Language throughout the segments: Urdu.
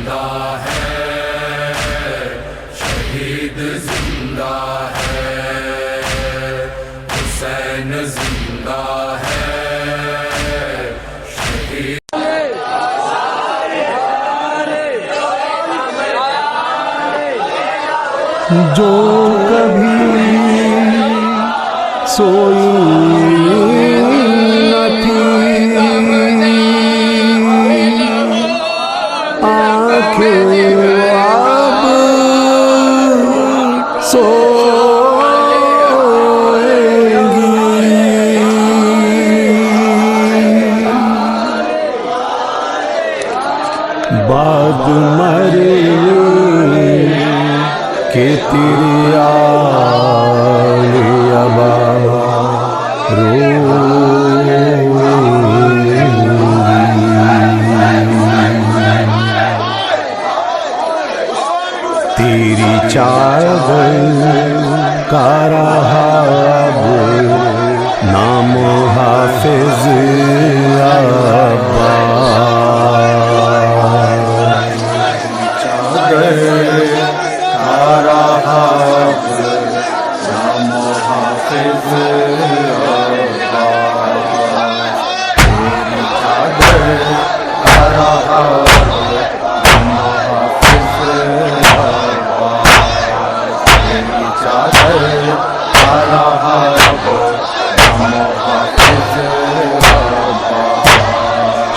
زندہ ہے، شہید زندہ ہے، حسین زندہ ہے، شہید جو کبھی سوئی نہ تھی آنکھیں اب سوئیں گی، بعد مرنے کہ تیری آل ابا تیری چادر کا رہا اب نام حافظ ابا،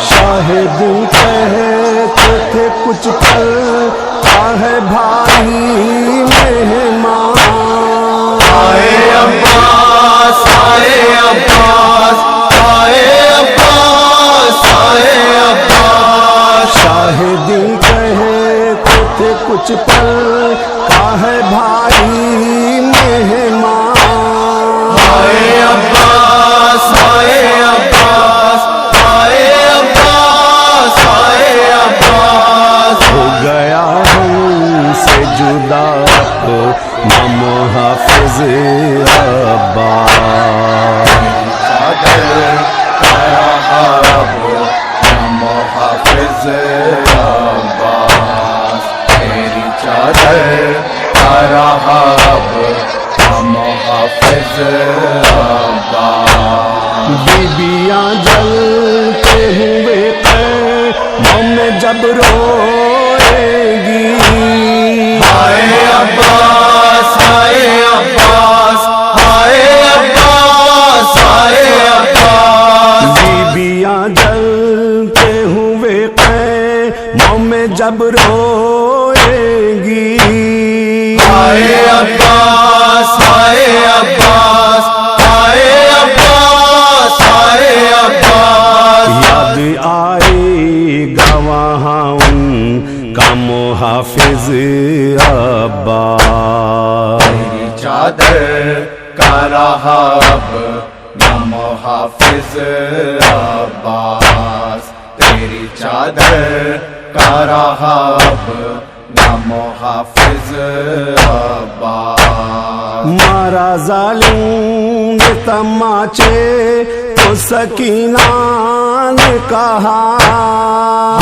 شاہد کہتے تھے کچھ پل ہے بھائی مہمان، آئے عباس آئے عباس آئے عباس آئے عباس، شاہد کہتے تھے کچھ پل ہے بھائی مہمان، آئے عباس آئے عباس آئے عباس آئے عباس، ہو گیا ہم سے جدا نام حافظ عباس، نام حافظ عباس، تیری چادر کا رہا اب نام حافظ عباس، بیبیاں جلتے ہوئے قیاموں میں جب روئے گی، آئے عباس آئے عباس آئے عباس آئے عباس، بیبیاں جلتے ہوئے قیاموں میں جب روئے گی، آئے عباس آئے عباس آئے عباس آئے عباس، یاد آئے گا وہاں ان کا محافظ عباس، تیری چادر کا رہا اب نام حافظ عباس، تیری چادر کا رہا اب نام حافظ عباس، مارا ظالم نے تماچے تو سکینہ نے کہا،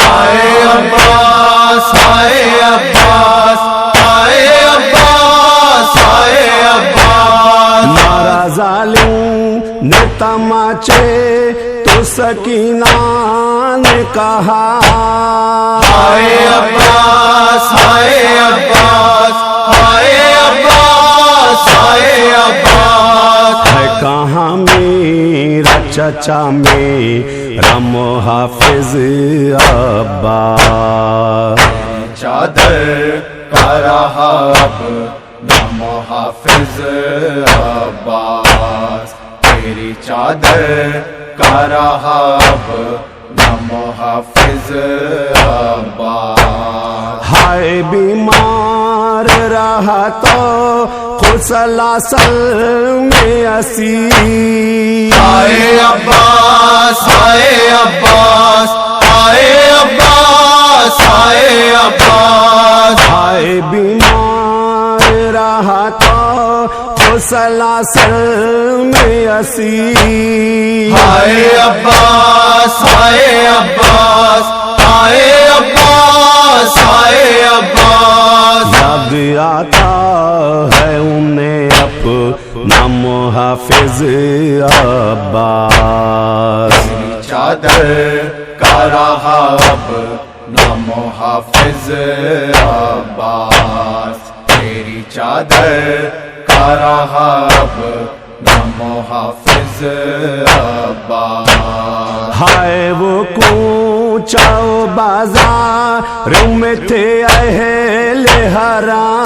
آئے عباس آئے عباس آئے عباس آئے عباس، مارا ظالم نے تماچے تو سکینہ نے کہا، آئے عباس آئے عباس آئے عباس آئے عباس، ہے کہاں میرا چچا میرا محافظ عباس، چادر کا رہا اب نام حافظ عباس، تیری چادر کا رہا اب نام حافظ عباس، ہائے بیمار رہا تو خود سلاسل میں اسیر، آئے عباس آئے عباس آئے عباس آئے عباس، ہائے بیمار رہا تو خود سلاسل میں اسیر، آئے عباس آئے عباس آئے عباس چادر کا رہا اب نام و حافظ عباس، تیری چادر کا رہا اب نام و حافظ عباس۔ ہائے وہ کوچہ و بازار میں تھے اہل حرام،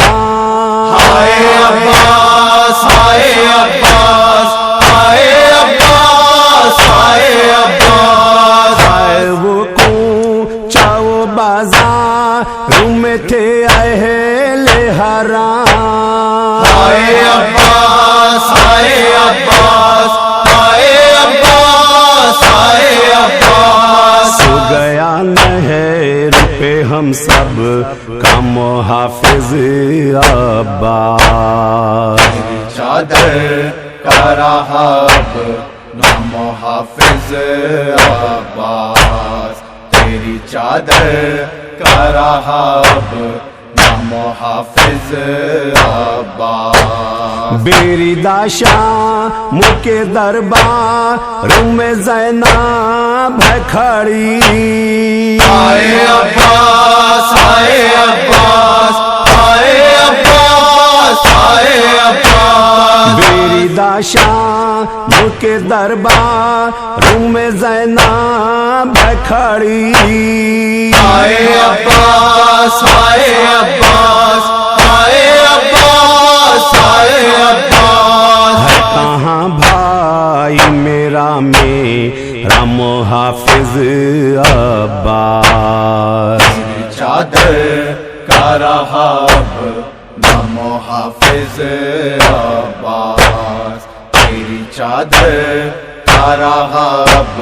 ہائے عباس ہائے عباس ہائے عباس ہائے عباس، ہائے وہ کوچہ و بازار میں تھے اہل حرام، ہائے عباس ہائے عباس ہائے عباس ہائے عباس، سو گیا نہر پہ ہم سب کا محافظ عباس، چادر کا رہا اب نام و حافظ عباس، تیری چادر کا رہا اب نام و حافظ عباس، بیری داشاں کے دربار میں زینب ہے کھڑی، ہائے عباس ہائے عباس ہائے عباس ہائے عباس، بیری داشاں کے دربار میں زینب ہے کھڑی، ہائے عباس ہائے عباس ہائے عباس ہائے عباس، ہے کہاں بھائی میرا میرا محافظ عباس، چادر کا رہا اب نام و حافظ عباس، تیری چادر کا رہا اب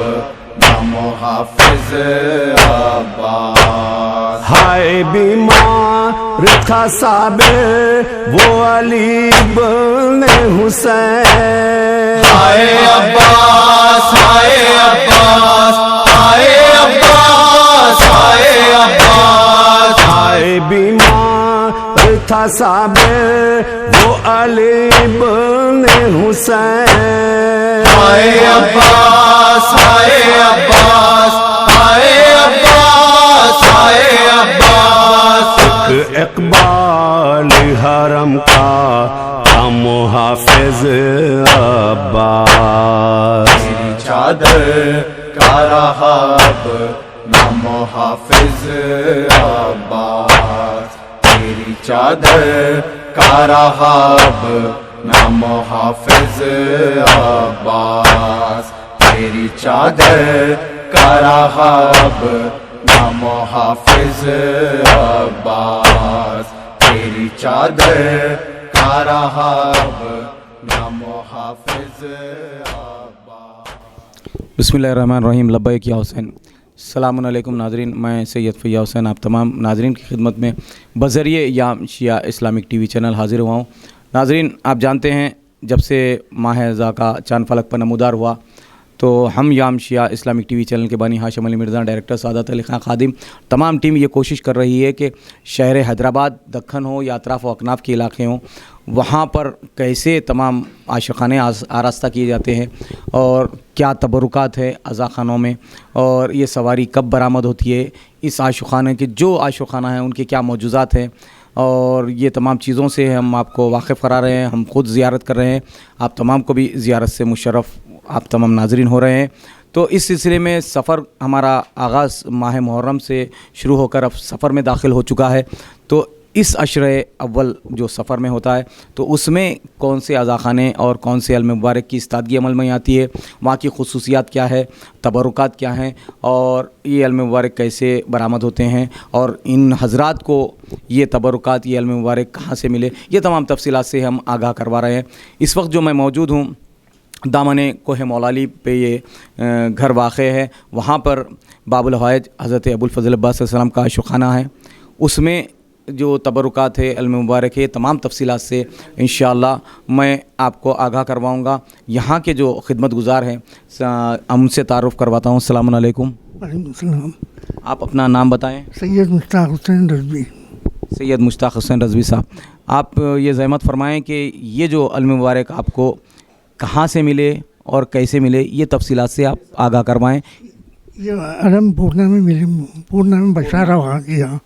نام و حافظ عباس، ہائے بیمار تھا صابر وہ علی بن حسین، ہائے عباس ہائے عباس ہائے عباس ہائے عباس، ہائے بیمار تھا صابر وہ علی بن حسین، ہائے عباس ہائے عباس ہائے عباس ہائے عباس، اقبال حرم کا محافظ عباس، تیری چادر کا رہا اب نام و حافظ عباس، تیری چادر کا رہا اب نام و حافظ عباس، تیری چادر کا رہا اب نام و حافظ عباس، تیری چادر کا رہا اب نام و حافظ عباس۔ بسم اللہ الرحمن الرحیم، لبیک یا حسین۔ السلام علیکم ناظرین، میں سید فیا حسین آپ تمام ناظرین کی خدمت میں بذریعہ یام شیعہ اسلامک ٹی وی چینل حاضر ہوا ہوں۔ ناظرین، آپ جانتے ہیں جب سے ماہ رضا کا چاند فلک پر نمودار ہوا تو ہم یام شیعہ اسلامک ٹی وی چینل کے بانی ہاشم علی مرزا، ڈائریکٹر سعادت علی خان خادم، تمام ٹیم یہ کوشش کر رہی ہے کہ شہر حیدرآباد، دکن ہو یا اطراف و اکناف کے علاقے ہوں، وہاں پر کیسے تمام عاشقانے آراستہ کیے جاتے ہیں اور کیا تبرکات ہے عزاخانوں میں، اور یہ سواری کب برآمد ہوتی ہے، اس عاشقانے کے جو عاشقانہ ہیں ان کے کیا معجزات ہیں، اور یہ تمام چیزوں سے ہم آپ کو واقف کرا رہے ہیں۔ ہم خود زیارت کر رہے ہیں، آپ تمام کو بھی زیارت سے مشرف آپ تمام ناظرین ہو رہے ہیں۔ تو اس سلسلے میں سفر ہمارا آغاز ماہ محرم سے شروع ہو کر اب سفر میں داخل ہو چکا ہے۔ تو اس عشرہ اول جو سفر میں ہوتا ہے تو اس میں کون سے عزاخانے اور کون سے علم مبارک کی استادگی عمل میں آتی ہے، وہاں کی خصوصیات کیا ہے، تبرکات کیا ہیں، اور یہ علم مبارک کیسے برآمد ہوتے ہیں، اور ان حضرات کو یہ تبرکات، یہ علم مبارک کہاں سے ملے، یہ تمام تفصیلات سے ہم آگاہ کروا رہے ہیں۔ اس وقت جو میں موجود ہوں دامن کوہ مولالی پہ یہ گھر واقع ہے، وہاں پر باب الحوائج حضرت ابوالفضل عباس علیہ السلام کا عاشقانہ ہے، اس میں جو تبرکات ہے، علم مبارک ہے، تمام تفصیلات سے انشاءاللہ میں آپ کو آگاہ کرواؤں گا۔ یہاں کے جو خدمت گزار ہیں ان سے تعارف کرواتا ہوں۔ السلام علیکم۔ وعلیکم السلام۔ آپ اپنا نام بتائیں۔ سید مشتاق حسین رضوی۔ سید مشتاق حسین رضوی صاحب، آپ یہ زحمت فرمائیں کہ یہ جو علم مبارک آپ کو کہاں سے ملے اور کیسے ملے، یہ تفصیلات سے آپ آگاہ کروائیں۔ یہ علم پورنا میں ملی، پورنا میں بشارہ وہاں کی، یہاں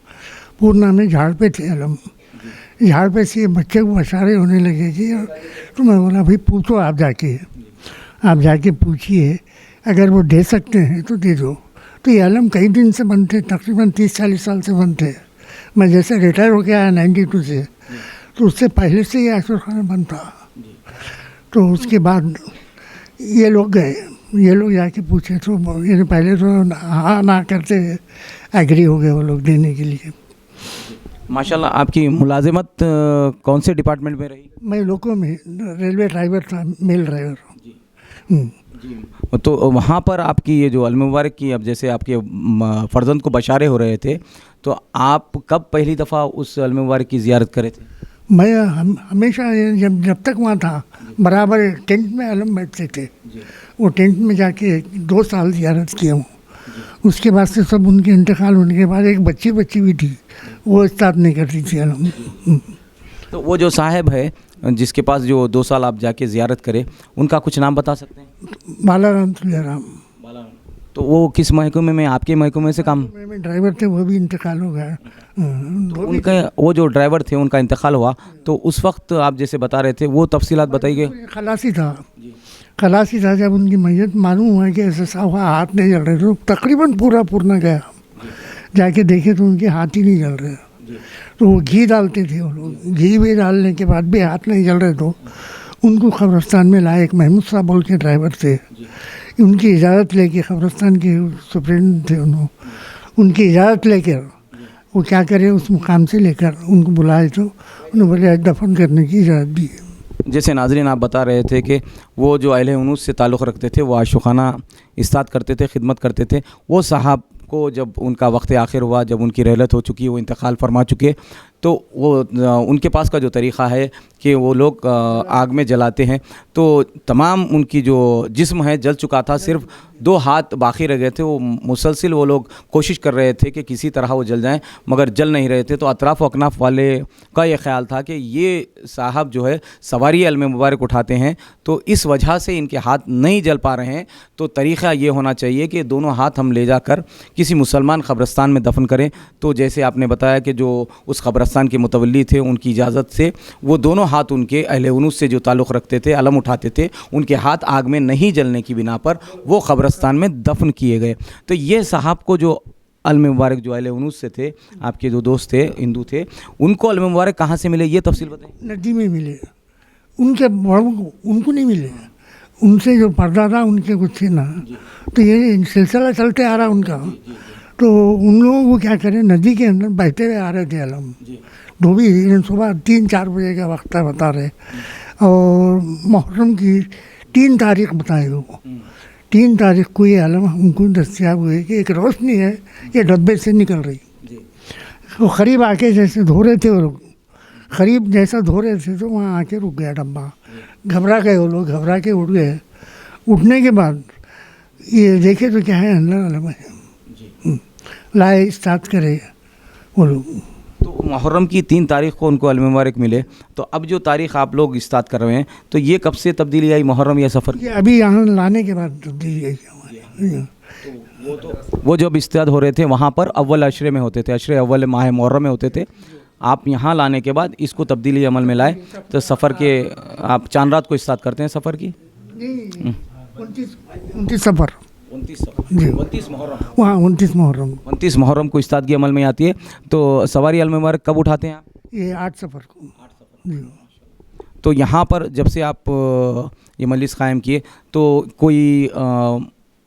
پورنا میں جھاڑ پہ تھے علم، جھاڑ پہ سے بچے کو بشارے ہونے لگے کہ تو میں بولا بھائی پوچھو آپ جا کے پوچھیے، اگر وہ دے سکتے ہیں تو دے دو. تو یہ علم کئی دن سے بنتے، تقریباً 30-40 سال سے بنتے. میں جیسے ریٹائر ہو کے آیا 92 سے، تو اس سے پہلے سے یہ عاشور خانہ بنتا. تو اس کے بعد یہ لوگ گئے، یہ لوگ جا کے پوچھے تو پہلے تو ہاں نہ کرتے ایگری ہو گئے وہ لوگ دینے کے لیے. ماشاءاللہ. آپ کی ملازمت کون سے ڈپارٹمنٹ میں رہی؟ میں لوگوں میں ریلوے ڈرائیور تھا، میل ڈرائیور. تو وہاں پر آپ کی یہ جو علم مبارک کی، اب جیسے آپ کے فرزند کو بشارے ہو رہے تھے، تو آپ کب پہلی دفعہ اس علم مبارک کی زیارت کرے تھے؟ میں ہمیشہ جب تک وہاں تھا برابر ٹینٹ میں علم بیٹھتے تھے. وہ ٹینٹ میں جا کے 2 سال زیارت کیا ہوں. اس کے بعد سے سب ان کے انتقال ہونے کے بعد ایک بچی بھی تھی، وہ استاد نہیں کرتی تھی علم. تو وہ جو صاحب ہے جس کے پاس جو 2 سال آپ جا کے زیارت کرے، ان کا کچھ نام بتا سکتے ہیں؟ بالا رام تلیہ رام. تو وہ کس محکمے میں، آپ کے محکمے سے کام؟ میں ڈرائیور تھے، وہ بھی انتقال ہو گیا. ان کا وہ جو ڈرائیور تھے ان کا انتقال ہوا، تو اس وقت آپ جیسے بتا رہے تھے وہ تفصیلات بتائیے. خلاصی تھا جب ان کی میت معلوم ہوا کہ ایسا ہوا، ہاتھ نہیں جل رہے تو تقریباً پورنا گیا. جا کے دیکھے تو ان کے ہاتھ ہی نہیں جل رہے. تو وہ گھی ڈالتے تھے، وہ لوگ گھی بھی ڈالنے کے بعد بھی ہاتھ نہیں جل رہے. تو ان کو قبرستان میں لائے. ایک محمود صاحب بول کے ڈرائیور تھے، ان کی اجازت لے کے، قبرستان کے سپرنٹینڈنٹ تھے ان کی اجازت لے کر وہ کیا کرے، اس مقام سے لے کر ان کو بلائے تو انہوں نے بولے دفن کرنے کی اجازت دی. جیسے ناظرین آپ بتا رہے تھے کہ وہ جو اہل انوس سے تعلق رکھتے تھے، وہ عاشور خانہ استاد کرتے تھے، خدمت کرتے تھے. وہ صاحب کو جب ان کا وقت آخر ہوا، جب ان کی رحلت ہو چکی، وہ انتقال فرما چکے، تو وہ ان کے پاس کا جو طریقہ ہے کہ وہ لوگ آگ میں جلاتے ہیں. تو تمام ان کی جو جسم ہے جل چکا تھا، صرف 2 ہاتھ باقی رہ گئے تھے. وہ مسلسل وہ لوگ کوشش کر رہے تھے کہ کسی طرح وہ جل جائیں، مگر جل نہیں رہے تھے. تو اطراف و اکناف والے کا یہ خیال تھا کہ یہ صاحب جو ہے سواری علم مبارک اٹھاتے ہیں، تو اس وجہ سے ان کے ہاتھ نہیں جل پا رہے ہیں. تو طریقہ یہ ہونا چاہیے کہ دونوں ہاتھ ہم لے جا کر کسی مسلمان قبرستان میں دفن کریں. تو جیسے آپ نے بتایا کہ جو اس قبرستان کے متولی تھے، ان کی اجازت سے وہ دونوں ہاتھ ان کے اہل انوس سے جو تعلق رکھتے تھے، علم اٹھاتے تھے، ان کے ہاتھ آگ میں نہیں جلنے کی بنا پر وہ قبرستان میں دفن کیے گئے. تو یہ صاحب کو جو علم مبارک جو اہل انوس سے تھے، آپ کے جو دوست تھے ہندو تھے، ان کو علم مبارک کہاں سے ملے، یہ تفصیل بتائیں. ندی میں ملے. ان کے بڑوں کو ان کو نہیں ملے، ان سے جو پردہ تھا ان کے کچھ تھے نا. تو یہ سلسلہ چلتے آ رہا ان کا. تو ان لوگوں کو کیا کریں، ندی کے اندر بہتے ہوئے آ رہے تھے علم. دھوبی صبح 3-4 بجے کا وقت ہے بتا رہے. اور محرم کی 3 تاریخ بتائے وہ 3 تاریخ کو یہ علم ان کو دستیاب ہوئے کہ ایک روشنی ہے یہ ڈبے سے نکل رہی. وہ قریب آ کے جیسے دھو رہے تھے، وہ لوگ قریب جیسا دھو رہے تھے تو وہاں آ کے رک گیا ڈبہ. گھبرا گئے وہ لوگ، گھبرا کے اٹھ گئے. اٹھنے کے بعد یہ دیکھے تو کیا ہے، اندر علم ہے. لائے استاد کرے وہ لوگ. تو محرم کی 3 تاریخ کو ان کو علم مبارک ملے. تو اب جو تاریخ آپ لوگ استاد کر رہے ہیں، تو یہ کب سے تبدیلی آئی، محرم یا سفر؟ یہ ابھی یہاں لانے کے بعد تبدیلی آئی. وہ جب استاد ہو رہے تھے وہاں پر اول عشرے میں ہوتے تھے، عشرے اول ماہ محرم میں ہوتے تھے. آپ یہاں لانے کے بعد اس کو تبدیلی عمل میں لائے. تو سفر کے آپ چاند رات کو استاد کرتے ہیں سفر کی؟ 29 سفر، 29 محرم. وہاں 29 محرم 29 محرم کو استادگی عمل میں آتی ہے. تو سواری علم مبارک کب اٹھاتے ہیں آپ؟ یہ 8 سفر کو. تو یہاں پر جب سے آپ یہ مجلس قائم کیے، تو کوئی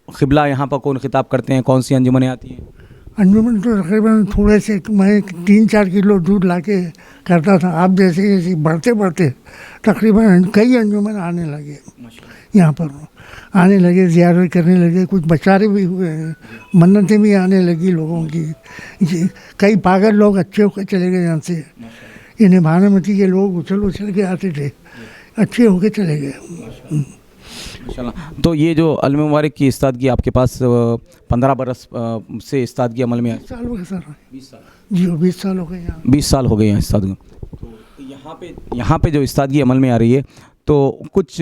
قبلہ یہاں پر کون خطاب کرتے ہیں، کون سی انجمنیں آتی ہیں؟ انجمن تو تقریباً تھوڑے سے میں 3-4 کلو دودھ لا کے کرتا تھا. آپ جیسے جیسے بڑھتے تقریباً کئی انجمن آنے لگے، یہاں پر آنے لگے، زیارت کرنے لگے. کچھ بچارے بھی ہوئے ہیں، منتیں بھی آنے لگی لوگوں کی. کئی پاگل لوگ اچھے ہو کے چلے گئے یہاں سے. انہیں بھانمتی کے لوگ اچھل کے آتے تھے، اچھے ہو کے چلے گئے. تو یہ جو علم مبارک کی استادگی آپ کے پاس 15 برس سے استادگی عمل میں 20 سال ہو گئے سر. 20 سال ہو گئے. 20 سال ہو گئے ہیں استادگی. تو یہاں پہ جو استادگی عمل میں آ رہی ہے، تو کچھ